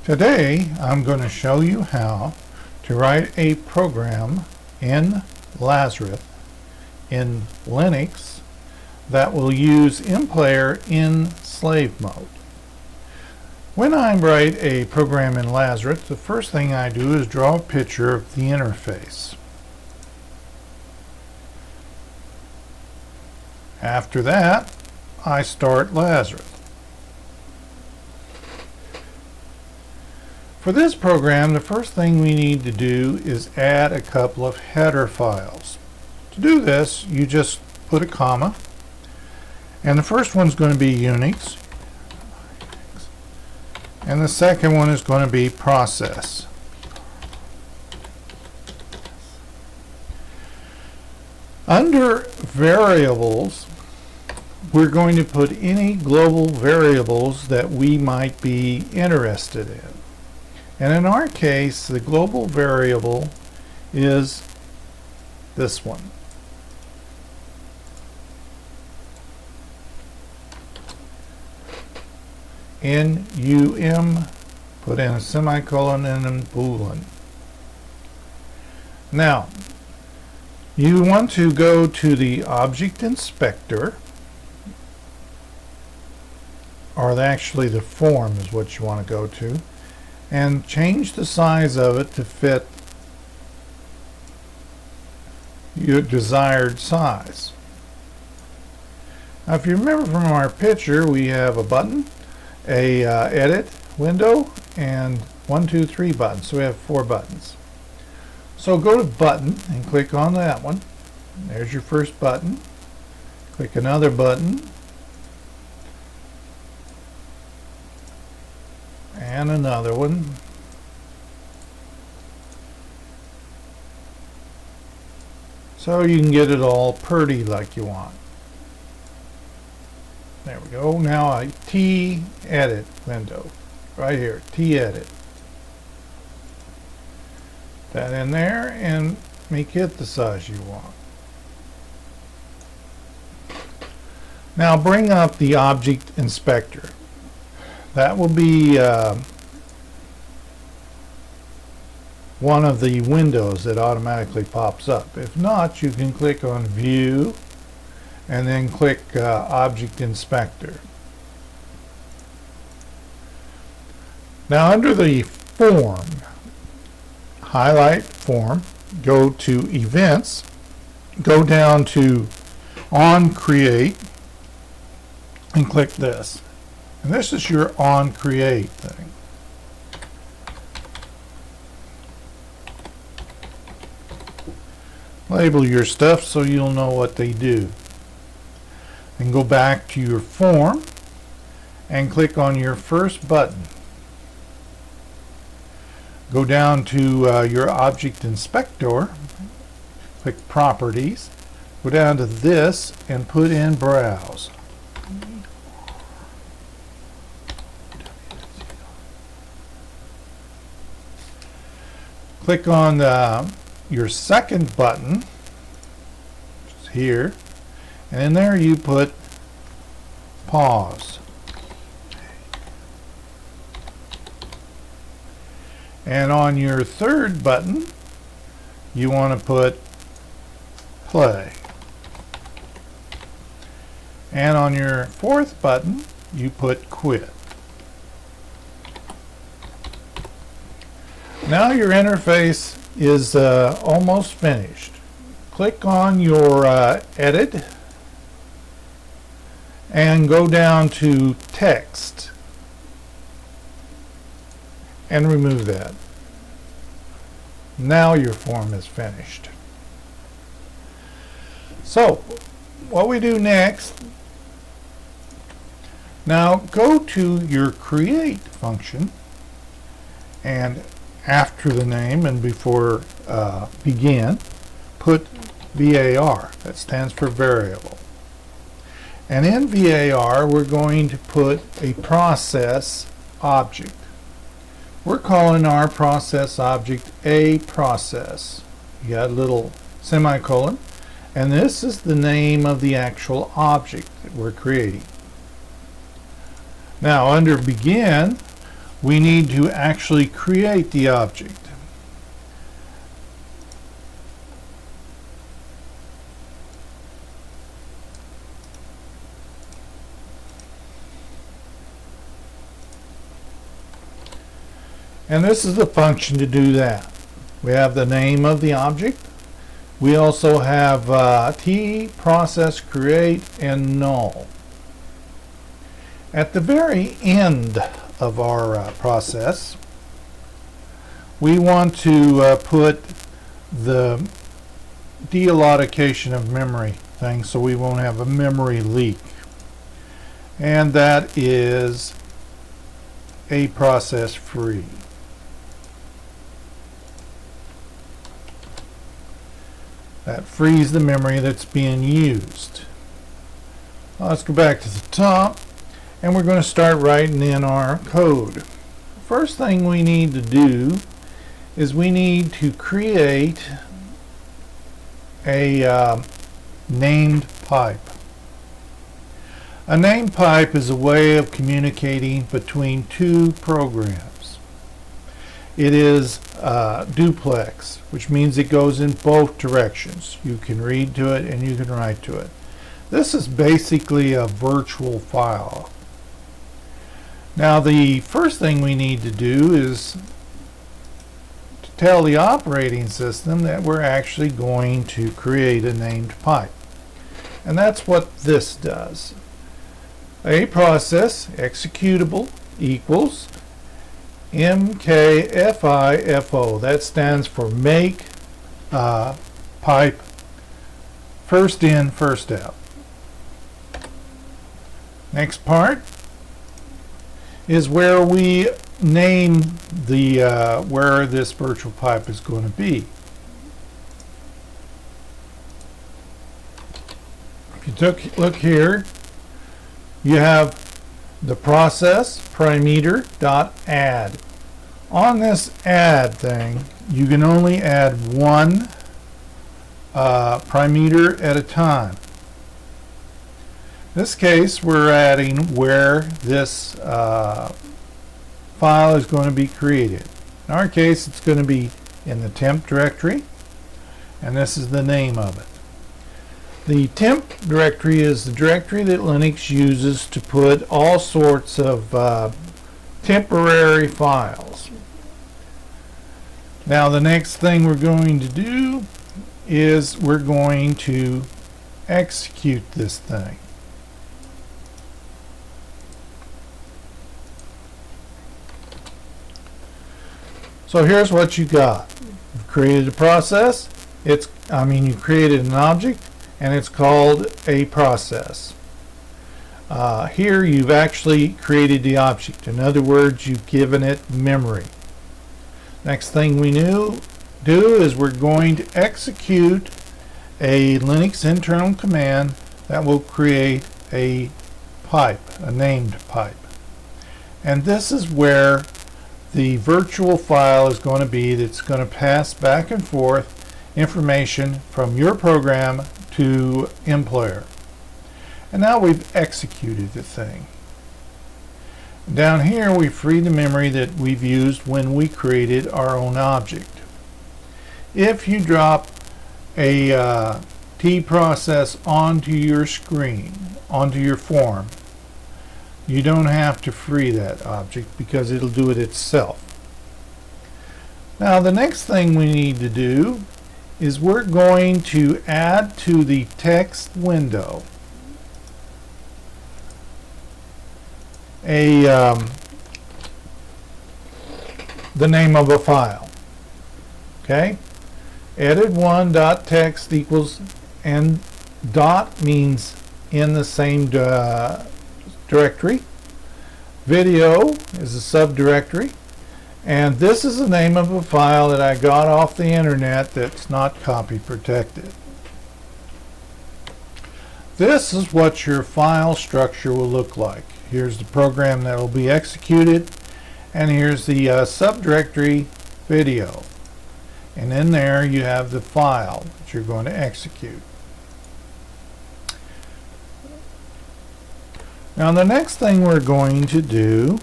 Today I'm going to show you how to write a program in Lazarus in Linux that will use Mplayer in slave mode. When I write a program in Lazarus, the first thing I do is draw a picture of the interface. After that, I start Lazarus. For this program, the first thing we need to do is add a couple of header files. To do this, you just put a comma, and the first one's going to be Unix, and the second one is going to be process. Under variables, we're going to put any global variables that we might be interested in. And in our case, the global variable is this one. NUM, put in a semicolon and a boolean. Now, you want to go to the object inspector, or actually the form is what you want to go to, and change the size of it to fit your desired size. Now, if you remember from our picture, we have a button, a edit window, and 1, 2, 3 buttons. So we have 4 buttons. So go to button and click on that one. There's your first button. Click another button. And another one. So you can get it all pretty like you want. There we go. Now a T-edit window. Right here. T-edit. That in there and make it the size you want. Now bring up the object inspector. That will be one of the windows that automatically pops up. If not, you can click on View and then click Object Inspector. Now under the form, highlight Form, go to Events, go down to On Create, and click this. And this is your on create thing. Label your stuff so you'll know what they do. And go back to your form and click on your first button. Go down to your object inspector, click properties, go down to this and put in browse. Click on your second button, which is here, and in there you put pause. And on your third button, you want to put play. And on your fourth button, you put quit. Now your interface is almost finished. Click on your edit and go down to text and remove that. Now your form is finished. So what we do next, now go to your create function and after the name and before begin, put VAR. That stands for variable. And in VAR, we're going to put a process object. We're calling our process object a process. You got a little semicolon, and this is the name of the actual object that we're creating. Now under begin, we need to actually create the object. And this is the function to do that. We have the name of the object. We also have t, process, create, and null. At the very end of our process, we want to put the deallocation of memory thing so we won't have a memory leak. And that is a process free. That frees the memory that's being used. Let's go back to the top, and we're going to start writing in our code. First thing we need to do is we need to create a named pipe. A named pipe is a way of communicating between two programs. It is duplex, which means it goes in both directions. You can read to it and you can write to it. This is basically a virtual file. Now the first thing we need to do is to tell the operating system that we're actually going to create a named pipe. And that's what this does. A process executable equals MKFIFO. That stands for make pipe first in, first out. Next part is where we name the where this virtual pipe is going to be. If you look here, you have the process parameter.add. On this add thing, you can only add one parameter at a time. In this case, we're adding where this file is going to be created. In our case, it's going to be in the temp directory, and this is the name of it. The temp directory is the directory that Linux uses to put all sorts of temporary files. Now the next thing we're going to do is we're going to execute this thing. So here's what you got. You've created a process. You created an object, and it's called a process. Here you've actually created the object. In other words, you've given it memory. Next thing we do is we're going to execute a Linux internal command that will create a pipe, a named pipe. And this is where the virtual file is going to be that's going to pass back and forth information from your program to Mplayer. And now we've executed the thing. Down here we free the memory that we've used when we created our own object. If you drop a T process onto your screen, onto your form, you don't have to free that object because it'll do it itself. Now the next thing we need to do is we're going to add to the text window the name of a file. Okay? edit1.text equals, and dot means in the same directory. Video is a subdirectory, and this is the name of a file that I got off the internet that's not copy protected. This is what your file structure will look like. Here's the program that will be executed, and here's the subdirectory video, and in there you have the file that you're going to execute. Now the next thing we're going to do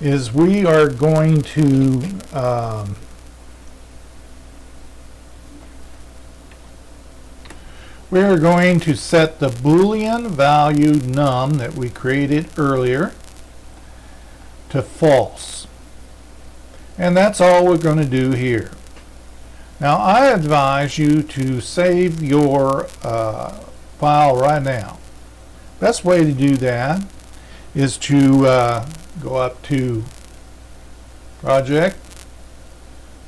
is we are going to set the boolean value num that we created earlier to false. And that's all we're going to do here. Now I advise you to save your file right now. Best way to do that is to go up to Project,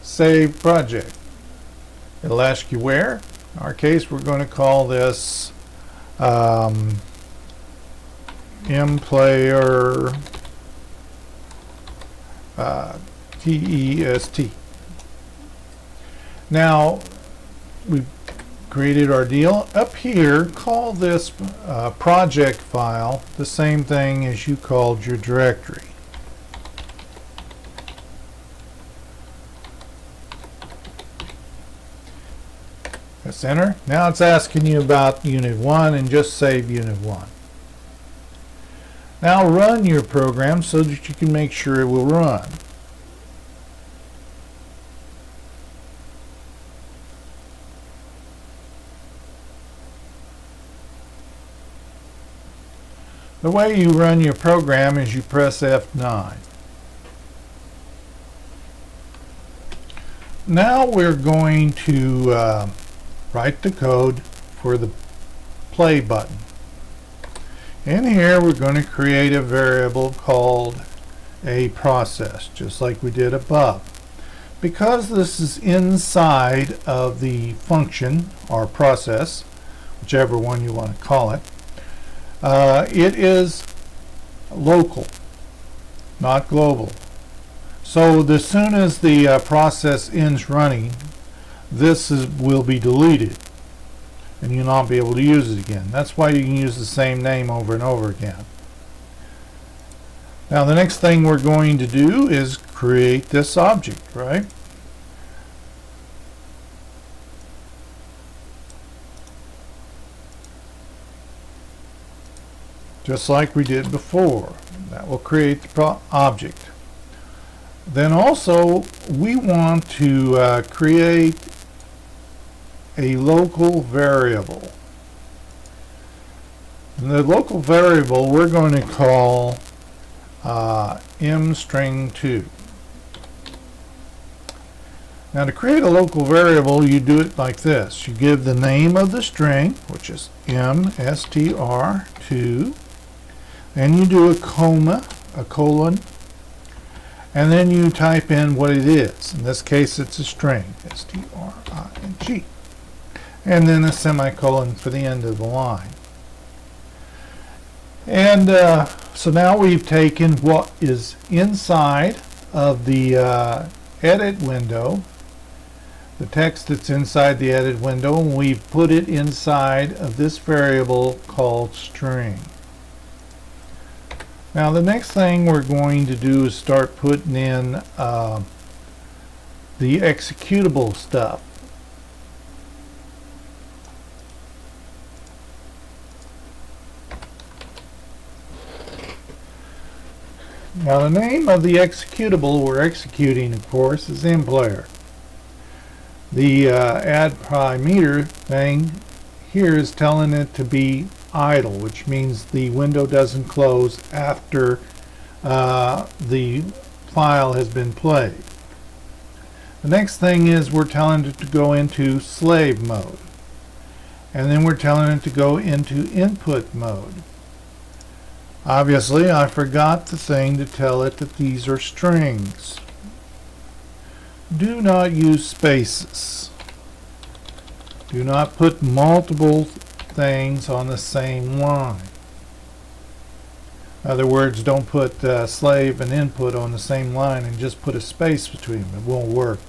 Save Project. It'll ask you where. In our case, we're going to call this Mplayer test. Now we've created our deal. Up here, call this project file the same thing as you called your directory. Press enter. Now it's asking you about unit 1 and just save unit 1. Now run your program so that you can make sure it will run. The way you run your program is you press F9. Now we're going to write the code for the play button. In here we're going to create a variable called a process, just like we did above. Because this is inside of the function or process, whichever one you want to call it, it is local, not global. So as soon as the process ends running, this will be deleted and you'll not be able to use it again. That's why you can use the same name over and over again. Now the next thing we're going to do is create this object, right? Just like we did before. That will create the object. Then also we want to create a local variable. And the local variable we're going to call mstring2. Now to create a local variable you do it like this. You give the name of the string, which is mstr2, and you do a comma, a colon, and then you type in what it is. In this case it's a string, string, and then a semicolon for the end of the line. And so now we've taken what is inside of the edit window, the text that's inside the edit window, and we've put it inside of this variable called string. Now the next thing we're going to do is start putting in the executable stuff. Now the name of the executable we're executing, of course, is mplayer. The add parameter thing here is telling it to be idle, which means the window doesn't close after the file has been played. The next thing is we're telling it to go into slave mode, and then we're telling it to go into input mode. Obviously I forgot the thing to tell it that these are strings. Do not use spaces. Do not put multiple things on the same line. In other words, don't put slave and input on the same line and just put a space between them. It won't work.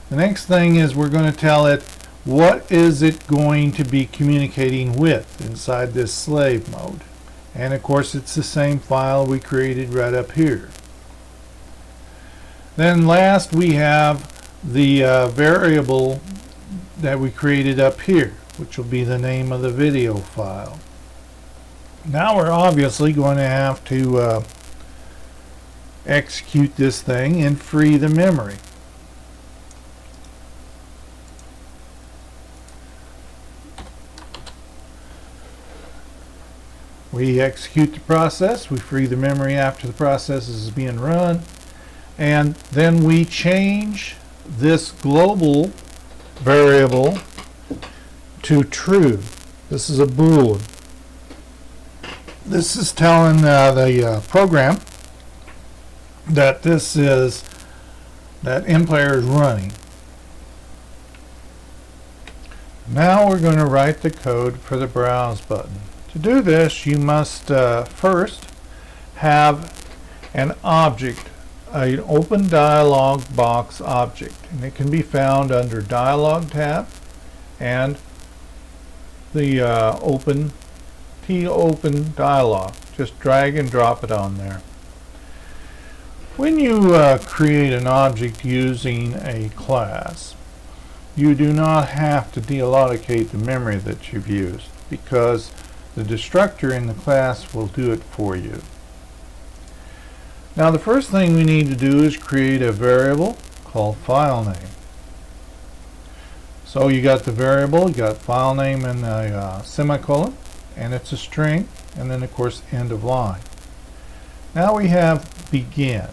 The next thing is we're going to tell it what is it going to be communicating with inside this slave mode. And of course it's the same file we created right up here. Then last we have the variable that we created up here, which will be the name of the video file. Now we're obviously going to have to execute this thing and free the memory. We execute the process, we free the memory after the process is being run, and then we change this global variable to true. This is a boolean. This is telling the program that that Mplayer is running. Now we're going to write the code for the browse button. To do this, you must first have an object, an open dialog box object, and it can be found under Dialog tab and the open dialog. Just drag and drop it on there. When you create an object using a class, you do not have to deallocate the memory that you've used, because the destructor in the class will do it for you. Now the first thing we need to do is create a variable called file name. So you got the variable, you got file name and a semicolon, and it's a string, and then of course end of line. Now we have begin.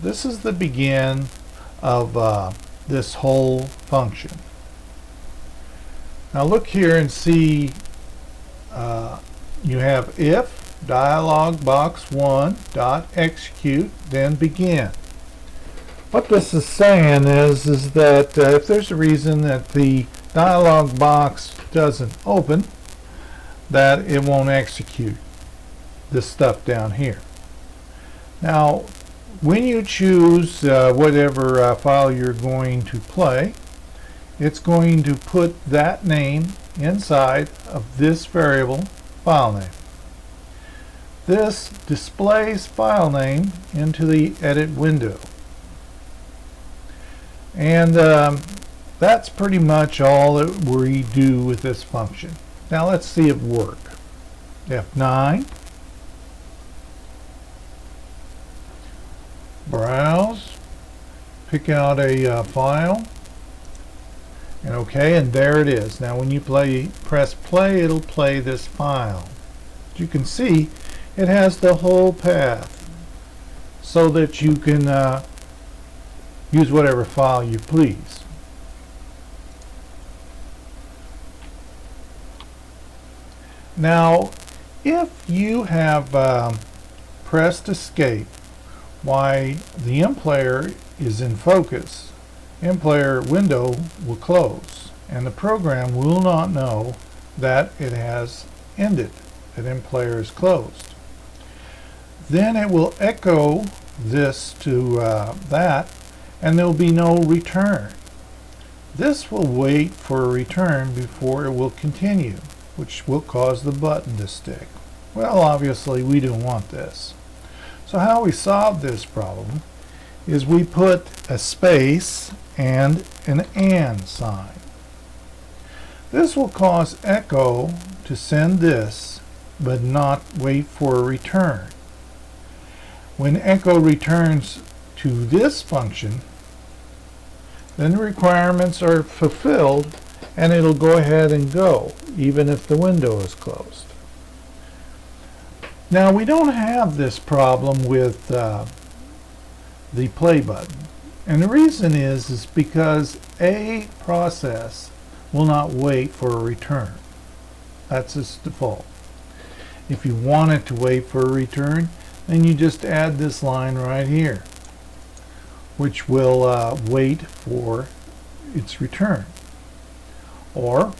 This is the begin of this whole function. Now look here and see you have if dialog box 1 dot execute, then begin. What this is saying is that if there's a reason that the dialog box doesn't open, that it won't execute this stuff down here. Now when you choose whatever file you're going to play, it's going to put that name inside of this variable file name. This displays file name into the edit window. And that's pretty much all that we do with this function. Now let's see it work. F9, browse, pick out a file, and okay, and there it is. Now when you press play, it'll play this file. As you can see, it has the whole path so that you can use whatever file you please. Now if you have pressed escape while the Mplayer is in focus, Mplayer window will close and the program will not know that it has ended, that Mplayer is closed. Then it will echo this to that, and there will be no return. This will wait for a return before it will continue, which will cause the button to stick. Well, obviously we don't want this. So how we solve this problem is we put a space and an and sign. This will cause echo to send this, but not wait for a return. When echo returns to this function, then the requirements are fulfilled and it'll go ahead and go, even if the window is closed. Now we don't have this problem with the play button. And the reason is because a process will not wait for a return. That's its default. If you want it to wait for a return, then you just add this line right here, which will wait for its return. Or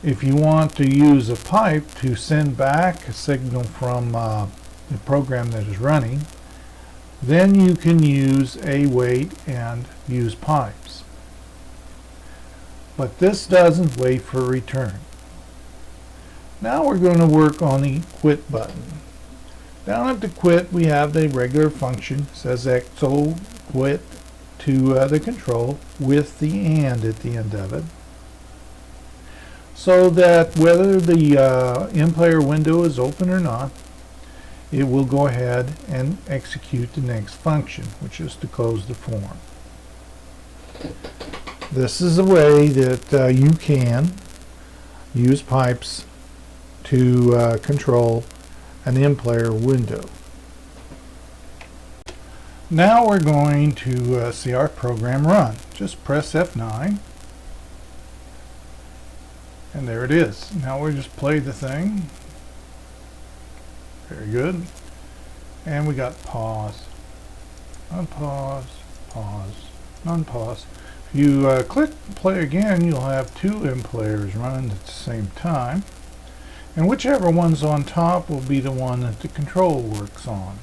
if you want to use a pipe to send back a signal from the program that is running, then you can use await and use pipes. But this doesn't wait for a return. Now we're going to work on the quit button. Down at the quit we have the regular function, says exo quit to the control with the and at the end of it, so that whether the Mplayer window is open or not, it will go ahead and execute the next function, which is to close the form. This is a way that you can use pipes to control an Mplayer window. Now we're going to see our program run. Just press F9 and there it is. Now we'll just play the thing. Very good. And we got pause, unpause, pause, unpause. If you click play again, you'll have two Mplayers running at the same time. And whichever one's on top will be the one that the control works on.